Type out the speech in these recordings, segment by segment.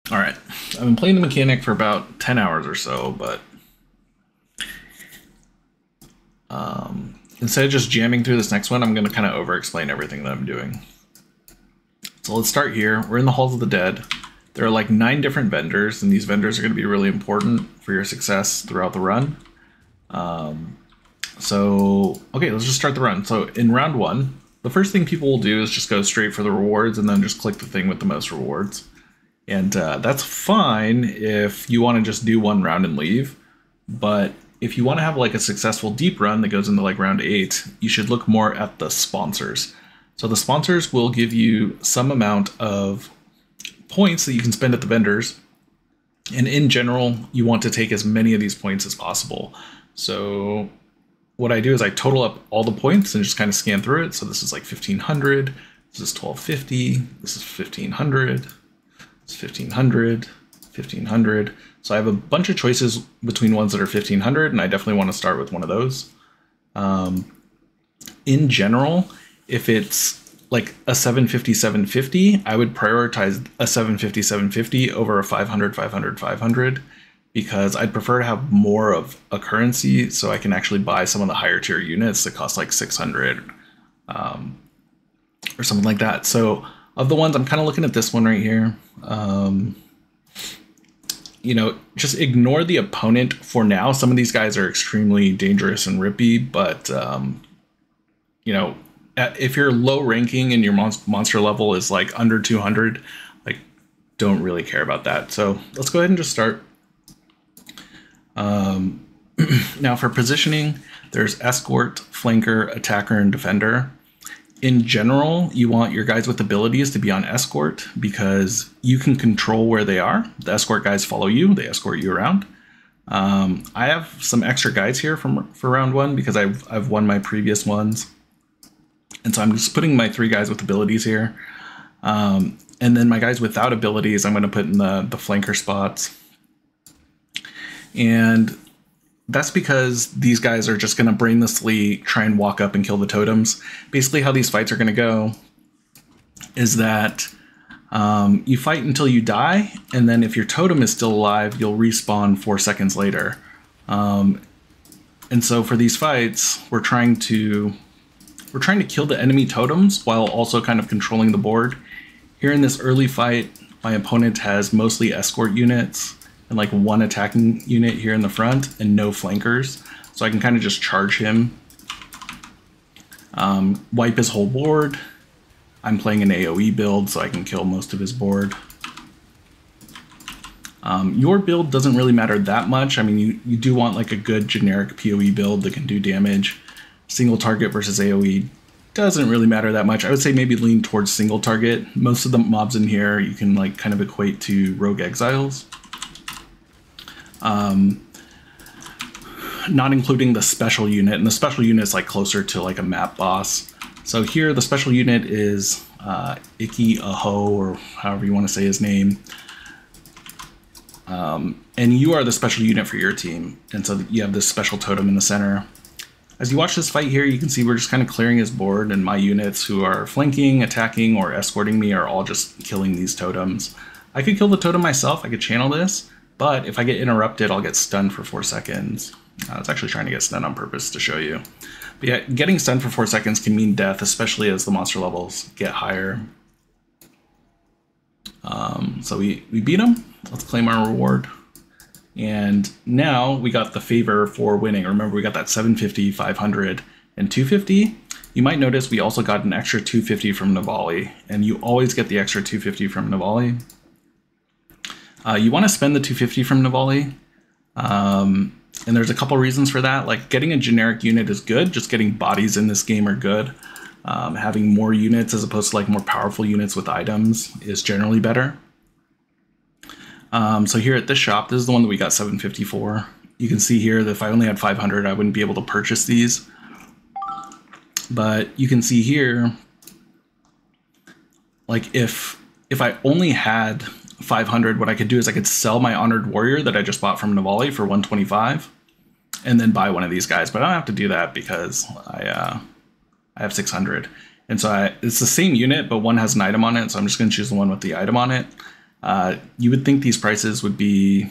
All right, I've been playing the mechanic for about 10 hours or so, but instead of just jamming through this next one, I'm going to kind of over-explain everything that I'm doing. So let's start here. We're in the Halls of the Dead. There are like 9 different vendors, and these vendors are going to be really important for your success throughout the run. Okay, let's just start the run. So in round 1, the first thing people will do is just go straight for the rewards and then just click the thing with the most rewards. And that's fine if you want to just do one round and leave. But if you want to have like a successful deep run that goes into like round 8, you should look more at the sponsors. So the sponsors will give you some amount of points that you can spend at the vendors. And in general, you want to take as many of these points as possible. So what I do is I total up all the points and just kind of scan through it. So this is like 1500, this is 1250, this is 1500. It's 1500, 1500. So I have a bunch of choices between ones that are 1500, and I definitely want to start with one of those. In general, if it's like a 750, 750, I would prioritize a 750, 750 over a 500, 500, 500, because I'd prefer to have more of a currency so I can actually buy some of the higher tier units that cost like 600 or something like that. So of the ones, I'm kind of looking at this one right here. Just ignore the opponent for now. Some of these guys are extremely dangerous and rippy, but, if you're low ranking and your monster level is like under 200, like, don't really care about that. So let's go ahead and just start. Now for positioning, there's escort, flanker, attacker, and defender. In general, you want your guys with abilities to be on escort because you can control where they are. The escort guys follow you, they escort you around. I have some extra guys here for round 1 because I've won my previous ones. And so I'm just putting my 3 guys with abilities here. And then my guys without abilities, I'm going to put in the flanker spots. And that's because these guys are just going to brainlessly try and walk up and kill the totems. Basically, how these fights are going to go is that you fight until you die, and then if your totem is still alive, you'll respawn 4 seconds later. And so for these fights, we're trying to kill the enemy totems while also kind of controlling the board. Here in this early fight, my opponent has mostly escort units and like 1 attacking unit here in the front and no flankers. So I can kind of just charge him, wipe his whole board. I'm playing an AoE build, so I can kill most of his board. Your build doesn't really matter that much. I mean, you do want like a good generic PoE build that can do damage. Single target versus AoE doesn't really matter that much. I would say maybe lean towards single target. Most of the mobs in here you can like kind of equate to rogue exiles. Not including the special unit, and the special unit is like closer to like a map boss. So here the special unit is Icky Aho, or however you want to say his name. And you are the special unit for your team, and so you have this special totem in the center. As you watch this fight here, you can see we're just kind of clearing his board, and my units who are flanking, attacking, or escorting me are all just killing these totems. I could kill the totem myself, I could channel this, but if I get interrupted, I'll get stunned for 4 seconds. I was actually trying to get stunned on purpose to show you. But yeah, getting stunned for 4 seconds can mean death, especially as the monster levels get higher. So we beat him. Let's claim our reward. And now we got the favor for winning. Remember, we got that 750, 500, and 250. You might notice we also got an extra 250 from Navali, and you always get the extra 250 from Navali. You want to spend the 250 from Navali, and there's a couple reasons for that. Like, getting a generic unit is good. Just getting bodies in this game are good. Having more units as opposed to like more powerful units with items is generally better. So here at this shop, this is the one that we got 754. You can see here that if I only had 500, I wouldn't be able to purchase these. But you can see here, like if I only had 500, what I could do is I could sell my Honored Warrior that I just bought from Navali for 125 and then buy one of these guys. But I don't have to do that because I have 600. And so it's the same unit, but one has an item on it. So I'm just going to choose the one with the item on it. You would think these prices would be,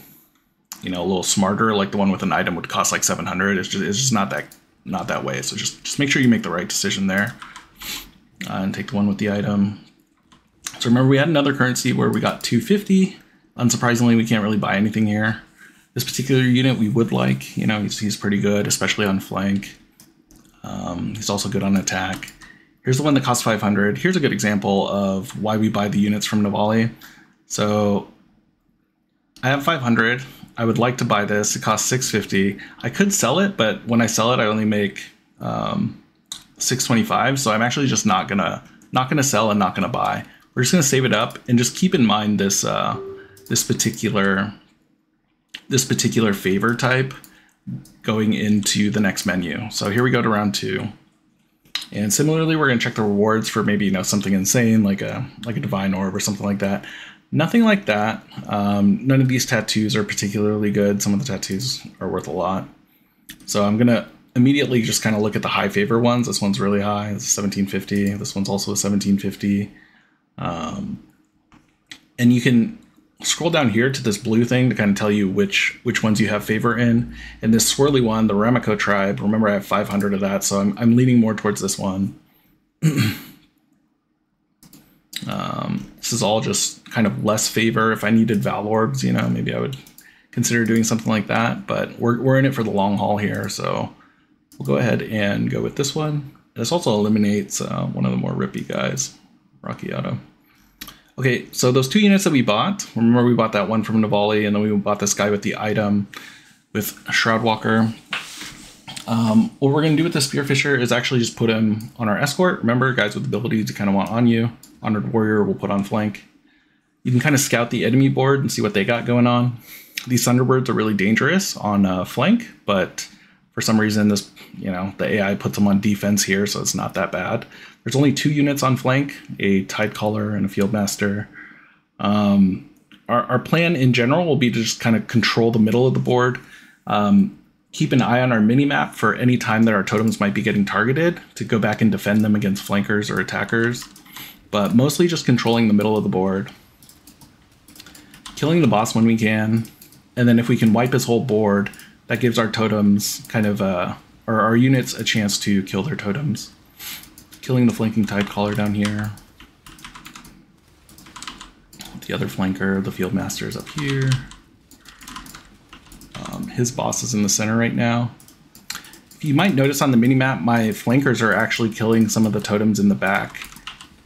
you know, a little smarter. Like the one with an item would cost like 700. It's just not that way. So just make sure you make the right decision there, and take the one with the item. So remember, we had another currency where we got 250. Unsurprisingly, we can't really buy anything here. This particular unit we would like. You know, he's pretty good, especially on flank. He's also good on attack. Here's the one that costs 500. Here's a good example of why we buy the units from Navali. So I have 500. I would like to buy this. It costs 650. I could sell it, but when I sell it, I only make 625. So I'm actually just not gonna sell and not gonna buy. We're just gonna save it up and just keep in mind this this particular favor type going into the next menu. So here we go to round 2. And similarly, we're going to check the rewards for maybe, you know, something insane like a divine orb or something like that. Nothing like that. None of these tattoos are particularly good. Some of the tattoos are worth a lot. So I'm going to immediately just kind of look at the high favor ones. This one's really high. It's 1750. This one's also a 1750. And you can scroll down here to this blue thing to kind of tell you which ones you have favor in. And this swirly one, the Ramako tribe, remember I have 500 of that, so I'm leaning more towards this one. This is all just kind of less favor. If I needed Val Orbs, you know, maybe I would consider doing something like that, but we're in it for the long haul here, so we'll go ahead and go with this one. This also eliminates one of the more rippy guys, Rocchiato. Okay, so those 2 units that we bought, remember we bought that one from Navali, and then we bought this guy with the item with Shroudwalker. What we're going to do with the Spearfisher is actually just put him on our escort. Remember, guys with abilities to kind of want on you. Honored Warrior we'll put on flank. You can kind of scout the enemy board and see what they got going on. These Thunderbirds are really dangerous on flank, but for some reason this, you know, the AI puts them on defense here, so it's not that bad. There's only 2 units on flank, a Tidecaller and a Fieldmaster. Our plan in general will be to just kind of control the middle of the board. Keep an eye on our mini-map for any time that our totems might be getting targeted to go back and defend them against flankers or attackers. But mostly just controlling the middle of the board. Killing the boss when we can. And then if we can wipe his whole board, that gives our totems kind of, or our units a chance to kill their totems. Killing the flanking Tidecaller down here. The other flanker, the Fieldmaster, is up here. His boss is in the center right now. You might notice on the minimap, my flankers are actually killing some of the totems in the back.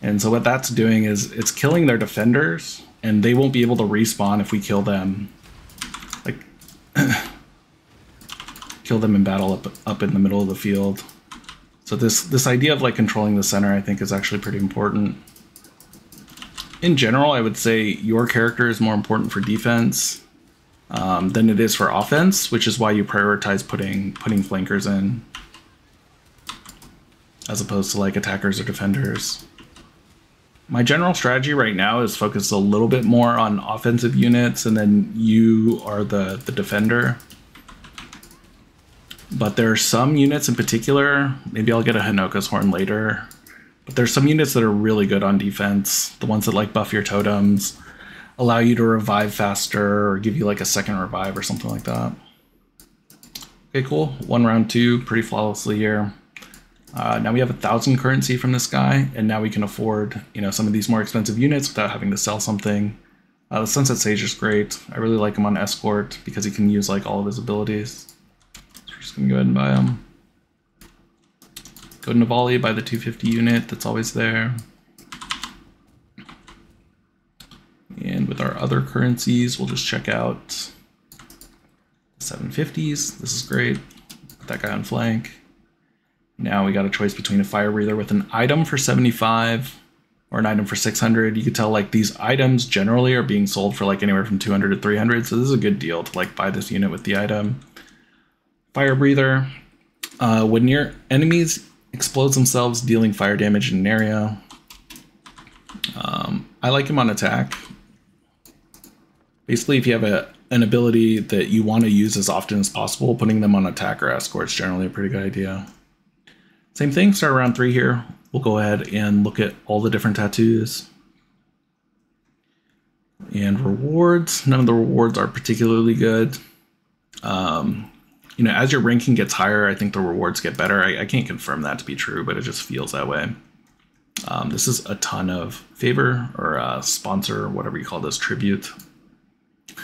And so what that's doing is it's killing their defenders, and they won't be able to respawn if we kill them. Like, kill them in battle up in the middle of the field. So this idea of like controlling the center, I think, is actually pretty important. In general, I would say your character is more important for defense than it is for offense, which is why you prioritize putting flankers in, as opposed to like attackers or defenders. My general strategy right now is focus a little bit more on offensive units, and then you are the defender. But there are some units in particular, maybe I'll get a Hinoka's Horn later, but there's some units that are really good on defense. The ones that like buff your totems, allow you to revive faster, or give you like a second revive or something like that. Okay, cool. 1 round 2, pretty flawlessly here. Now we have 1,000 currency from this guy, and now we can afford, you know, some of these more expensive units without having to sell something. The Sunset Sage is great. I really like him on escort because he can use like all of his abilities. So we're just gonna go ahead and buy him. Go to Navali, buy the 250 unit that's always there. And with our other currencies, we'll just check out 750s. This is great. Put that guy on flank. Now we got a choice between a Fire Breather with an item for 75 or an item for 600. You could tell like these items generally are being sold for like anywhere from 200 to 300. So this is a good deal to like buy this unit with the item. Fire Breather. When your enemies explode themselves, dealing fire damage in an area. I like him on attack. Basically, if you have an ability that you want to use as often as possible, putting them on attack or escort is generally a pretty good idea. Same thing, start around 3 here. We'll go ahead and look at all the different tattoos. And rewards, none of the rewards are particularly good. You know, as your ranking gets higher, I think the rewards get better. I can't confirm that to be true, but it just feels that way. This is a ton of favor or sponsor, whatever you call this, tribute.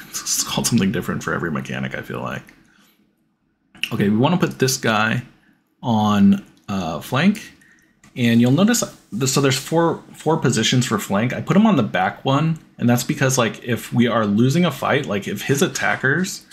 It's called something different for every mechanic, I feel like. Okay, we want to put this guy on flank. And you'll notice, so there's four positions for flank. I put him on the back one, and that's because like if we are losing a fight, like if his attackers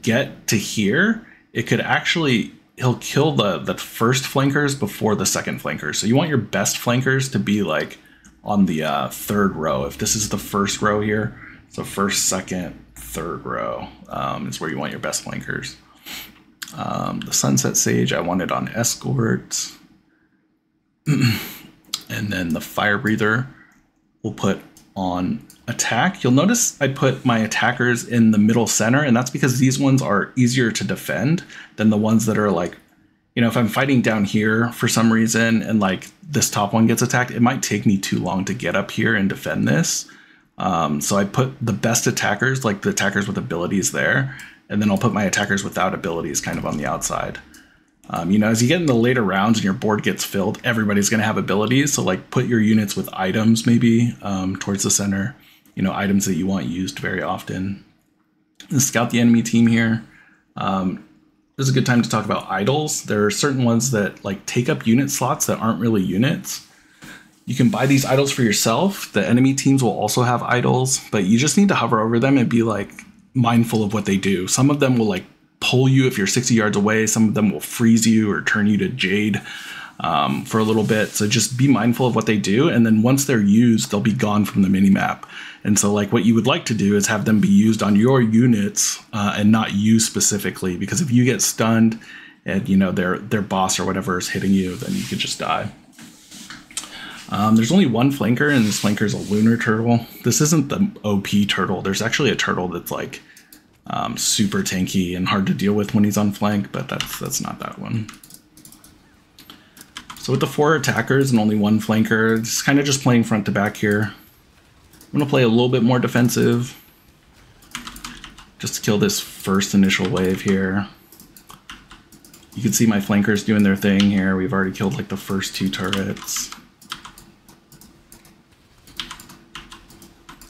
get to here, it could actually, he'll kill the first flankers before the second flankers. So you want your best flankers to be like on the third row. If this is the first row here, so first, second, third row is where you want your best flankers. The Sunset Sage I wanted on escort. And then the Fire Breather we'll put on attack. You'll notice I put my attackers in the middle center, and that's because these ones are easier to defend than the ones that are like, you know, if I'm fighting down here for some reason and like this top one gets attacked, it might take me too long to get up here and defend this. So I put the best attackers, like the attackers with abilities there, and then I'll put my attackers without abilities kind of on the outside. You know, as you get in the later rounds and your board gets filled, everybody's going to have abilities. So like put your units with items maybe towards the center, you know, items that you want used very often. And scout the enemy team here. This is a good time to talk about idols. There are certain ones that like take up unit slots that aren't really units. You can buy these idols for yourself. The enemy teams will also have idols, but you just need to hover over them and be like mindful of what they do. Some of them will like pull you if you're 60 yards away. Some of them will freeze you or turn you to jade for a little bit. So just be mindful of what they do. And then once they're used, they'll be gone from the minimap. And so like what you would like to do is have them be used on your units and not you specifically, because if you get stunned and you know their boss or whatever is hitting you, then you could just die. There's only one flanker, and this flanker is a lunar turtle. This isn't the OP turtle. There's actually a turtle that's like super tanky and hard to deal with when he's on flank, but that's not that one. So with the 4 attackers and only 1 flanker, it's kind of just playing front to back here. I'm going to play a little bit more defensive just to kill this first initial wave here. You can see my flankers doing their thing here. We've already killed like the first 2 turrets.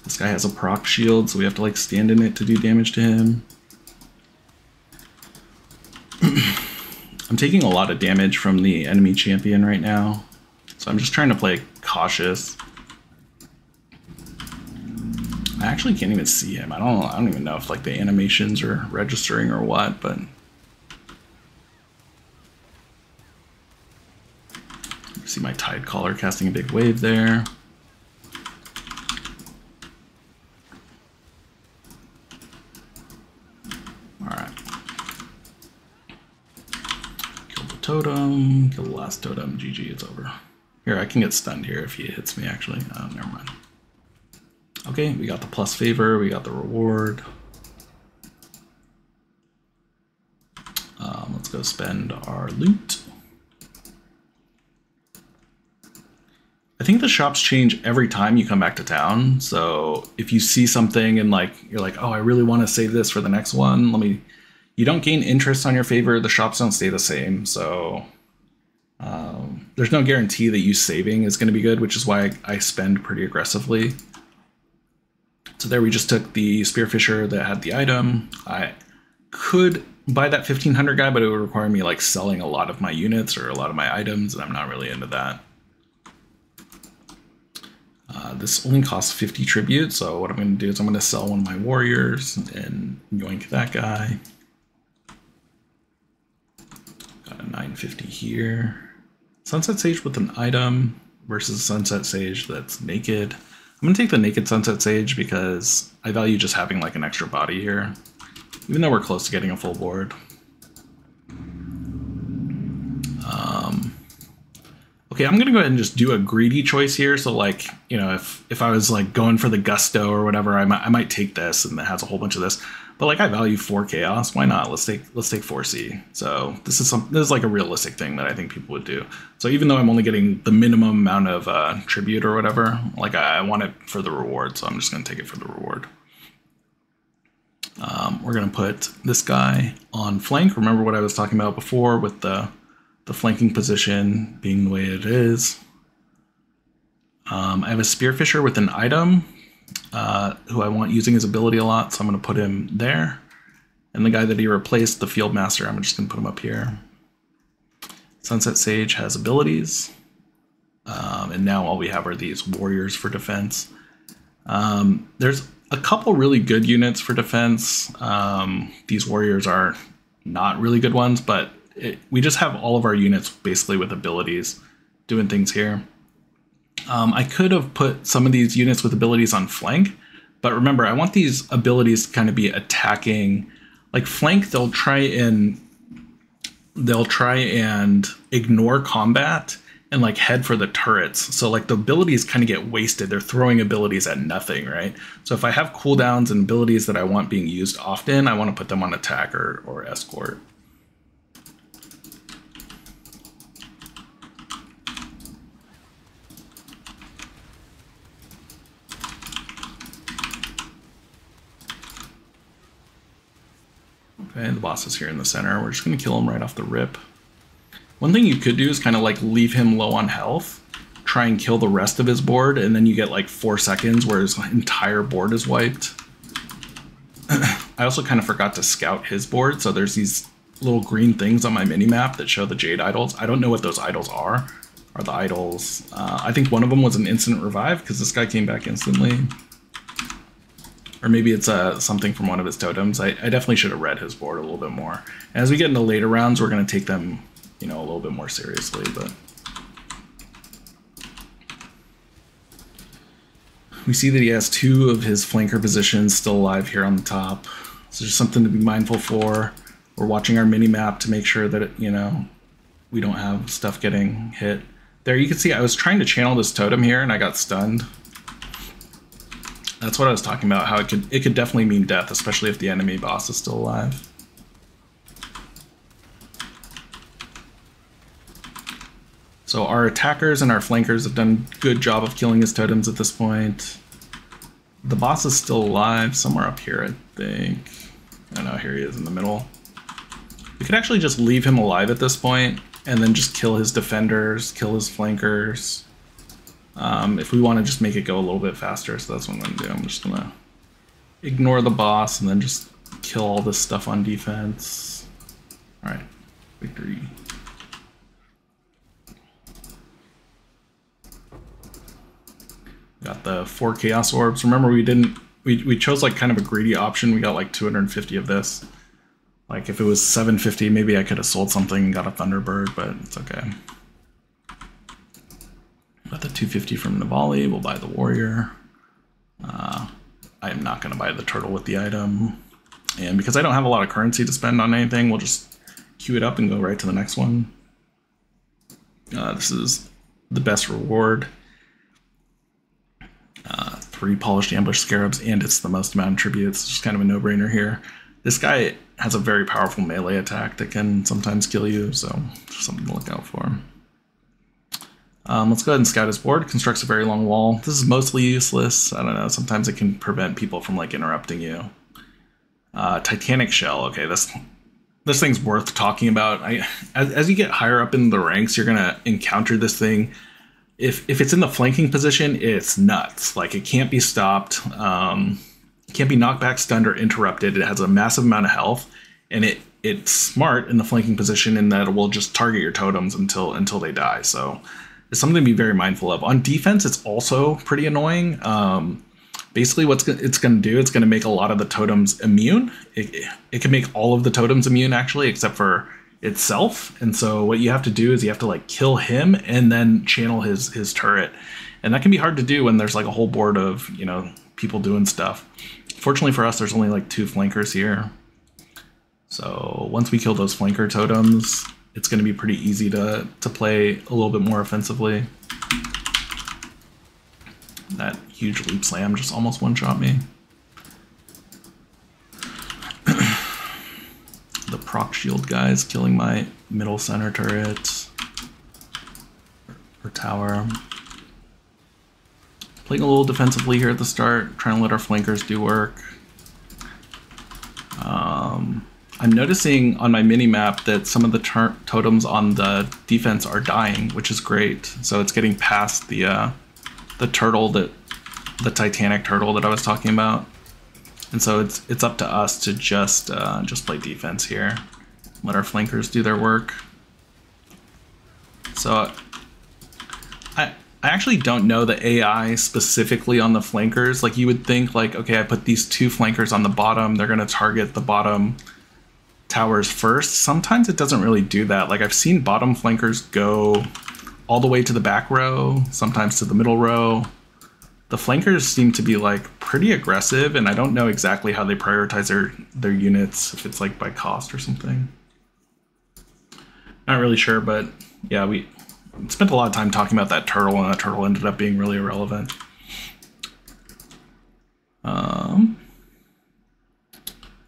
This guy has a proc shield, so we have to like stand in it to do damage to him. I'm taking a lot of damage from the enemy champion right now, so I'm just trying to play cautious. I actually can't even see him. I don't even know if like the animations are registering or what, but you see my Tide Caller casting a big wave there. Totem, kill the last totem, GG, it's over. Here, I can get stunned here if he hits me, actually. Oh, never mind. Okay, we got the plus favor, we got the reward. Let's go spend our loot. I think the shops change every time you come back to town, so if you see something and like you're like, oh, I really want to save this for the next one, you don't gain interest on your favor, the shops don't stay the same, so there's no guarantee that you saving is going to be good, which is why I spend pretty aggressively. So there we just took the Spearfisher that had the item. I could buy that 1500 guy, but it would require me like selling a lot of my units or a lot of my items, and I'm not really into that. This only costs 50 tribute, so what I'm going to do is I'm going to sell one of my warriors and yoink that guy. Got a 950 here. Sunset Sage with an item versus Sunset Sage that's naked. I'm going to take the naked Sunset Sage because I value just having like an extra body here, even though we're close to getting a full board. Okay, I'm gonna go ahead and just do a greedy choice here. So like, you know, if I was like going for the gusto or whatever, I might take this, and it has a whole bunch of this. But like, I value 4 chaos. Why not? Let's take 4C. So this is like a realistic thing that I think people would do. So even though I'm only getting the minimum amount of tribute or whatever, like I want it for the reward. So I'm just gonna take it for the reward. We're gonna put this guy on flank. Remember what I was talking about before with the flanking position being the way it is. I have a Spearfisher with an item who I want using his ability a lot, so I'm going to put him there. And the guy that he replaced, the Field Master, I'm just going to put him up here. Sunset Sage has abilities. And now all we have are these warriors for defense. There's a couple really good units for defense. These warriors are not really good ones, but we just have all of our units basically with abilities doing things here. I could have put some of these units with abilities on flank, but remember, I want these abilities to kind of be attacking. Like flank, they'll try and ignore combat and like head for the turrets. So like the abilities kind of get wasted. They're throwing abilities at nothing, right? So if I have cooldowns and abilities that I want being used often, I want to put them on attack or escort. Okay, the boss is here in the center. We're just going to kill him right off the rip. One thing you could do is kind of like leave him low on health, try and kill the rest of his board, and then you get like 4 seconds where his entire board is wiped. I also kind of forgot to scout his board, so there's these little green things on my mini-map that show the Jade Idols. I don't know what those idols are. Are the idols... I think one of them was an instant revive, because this guy came back instantly. Or maybe it's something from one of his totems. I definitely should have read his board a little bit more. And as we get into later rounds, we're going to take them, you know, a little bit more seriously. But we see that he has 2 of his flanker positions still alive here on the top. So there's something to be mindful for. We're watching our mini map to make sure that you know, we don't have stuff getting hit. There you can see I was trying to channel this totem here and I got stunned. That's what I was talking about, how it could definitely mean death, especially if the enemy boss is still alive. So our attackers and our flankers have done a good job of killing his totems at this point. The boss is still alive, somewhere up here, I think. I don't know, here he is in the middle. We could actually just leave him alive at this point, and then just kill his defenders, kill his flankers. If we want to just make it go a little bit faster, so that's what I'm going to do. I'm just going to ignore the boss and then just kill all this stuff on defense. Alright, victory. Got the 4 Chaos Orbs. Remember, we chose like kind of a greedy option. We got like 250 of this. Like if it was 750, maybe I could have sold something and got a Thunderbird, but it's okay. Got the 250 from Navali. We'll buy the warrior. I am not going to buy the turtle with the item. And because I don't have a lot of currency to spend on anything, we'll just queue it up and go right to the next one. This is the best reward. 3 polished ambush scarabs, and it's the most amount of tributes. It's just kind of a no-brainer here. This guy has a very powerful melee attack that can sometimes kill you, so just something to look out for. Let's go ahead and scout his board. Constructs a very long wall. This is mostly useless. I don't know. Sometimes it can prevent people from like interrupting you. Titanic Shell. Okay, this thing's worth talking about. As you get higher up in the ranks, you're gonna encounter this thing. If it's in the flanking position, it's nuts. Like it can't be stopped. It can't be knocked back, stunned, or interrupted. It has a massive amount of health, and it's smart in the flanking position in that it will just target your totems until they die. So it's something to be very mindful of. On defense, it's also pretty annoying. Basically, what it's going to do, it's going to make a lot of the totems immune. It can make all of the totems immune, actually, except for itself. And so what you have to do is you have to like kill him and then channel his turret. And that can be hard to do when there's like a whole board of, you know, people doing stuff. Fortunately for us, there's only like 2 flankers here. So once we kill those flanker totems, it's going to be pretty easy to play a little bit more offensively. That huge leap slam just almost one-shot me. The proc shield guys killing my middle center turret or tower. Playing a little defensively here at the start, trying to let our flankers do work. I'm noticing on my mini-map that some of the totems on the defense are dying, which is great. So it's getting past the turtle, the Titanic turtle that I was talking about. And so it's up to us to just play defense here. Let our flankers do their work. So I actually don't know the AI specifically on the flankers. Like you would think like, okay, I put these 2 flankers on the bottom, they're gonna target the bottom towers first. Sometimes it doesn't really do that. Like I've seen bottom flankers go all the way to the back row, sometimes to the middle row. The flankers seem to be like pretty aggressive, and I don't know exactly how they prioritize their units, if it's like by cost or something. Not really sure, but yeah, we spent a lot of time talking about that turtle, and that turtle ended up being really irrelevant.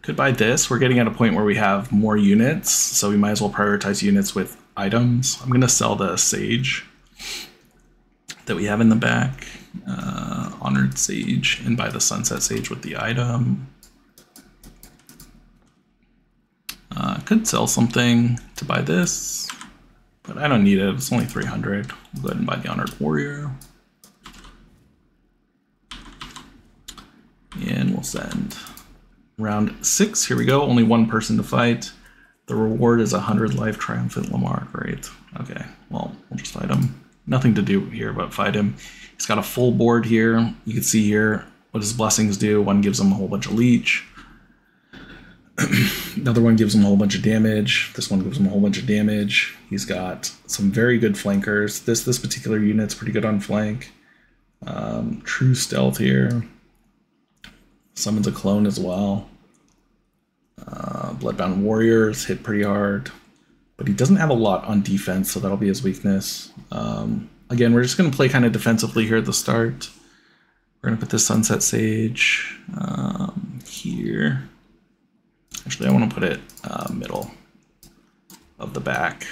Could buy this. We're getting at a point where we have more units, so we might as well prioritize units with items. I'm gonna sell the sage that we have in the back, honored sage, and buy the sunset sage with the item. Could sell something to buy this, but I don't need it. It's only 300. We'll go ahead and buy the honored warrior, and we'll send. Round 6, here we go. Only 1 person to fight. The reward is 100 life triumphant Lamar. Great. Okay, well, we'll just fight him. Nothing to do here but fight him. He's got a full board here. You can see here what his blessings do. One gives him a whole bunch of leech. Another one gives him a whole bunch of damage. This one gives him a whole bunch of damage. He's got some very good flankers. This particular unit's pretty good on flank. True stealth here. Summons a clone as well. Bloodbound warriors hit pretty hard, but he doesn't have a lot on defense, so that'll be his weakness. Again, we're just going to play kind of defensively here at the start. We're going to put this sunset sage here. Actually, I want to put it middle of the back.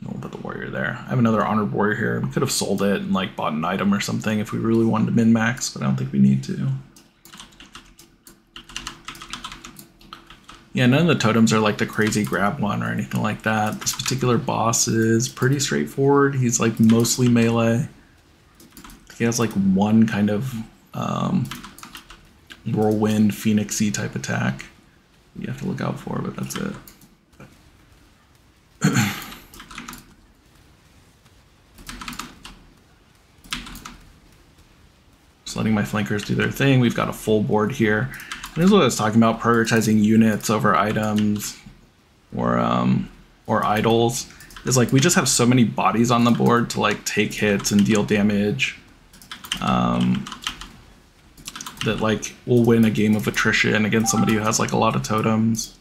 We'll put the warrior there. I have another honored warrior here. We could have sold it and like bought an item or something if we really wanted to min-max, but I don't think we need to. Yeah, none of the totems are like the crazy grab one or anything like that. This particular boss is pretty straightforward. He's like mostly melee. He has like one kind of whirlwind, phoenixy type attack you have to look out for, but that's it. Just letting my flankers do their thing. We've got a full board here. And this is what I was talking about, prioritizing units over items or idols. Is like we just have so many bodies on the board to like take hits and deal damage that like we'll win a game of attrition against somebody who has like a lot of totems.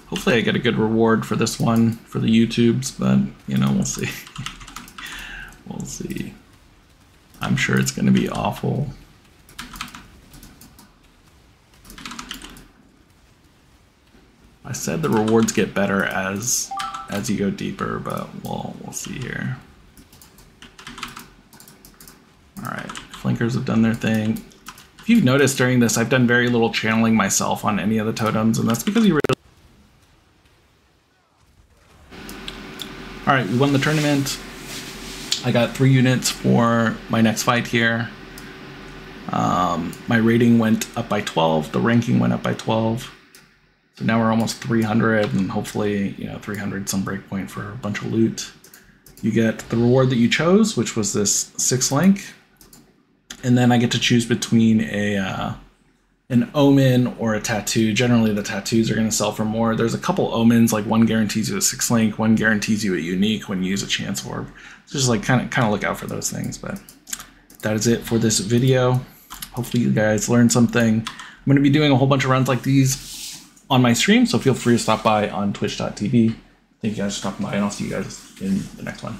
Hopefully I get a good reward for this one for the YouTubes, but you know, we'll see. We'll see. I'm sure it's going to be awful. I said the rewards get better as you go deeper, but we'll see here. All right, flankers have done their thing. If you've noticed during this, I've done very little channeling myself on any of the totems, and that's because you really. All right, we won the tournament. I got 3 units for my next fight here. My rating went up by 12. The ranking went up by 12. So now we're almost 300, and hopefully, you know, 300 some breakpoint for a bunch of loot. You get the reward that you chose, which was this 6 link, and then I get to choose between an omen or a tattoo. Generally, the tattoos are going to sell for more. There's a couple omens, like one guarantees you a 6 link, one guarantees you a unique when you use a chance orb. So just like kind of look out for those things. But that is it for this video. hopefully you guys learned something. I'm going to be doing a whole bunch of runs like these on my stream, so feel free to stop by on twitch.tv. Thank you guys for stopping by, and I'll see you guys in the next one.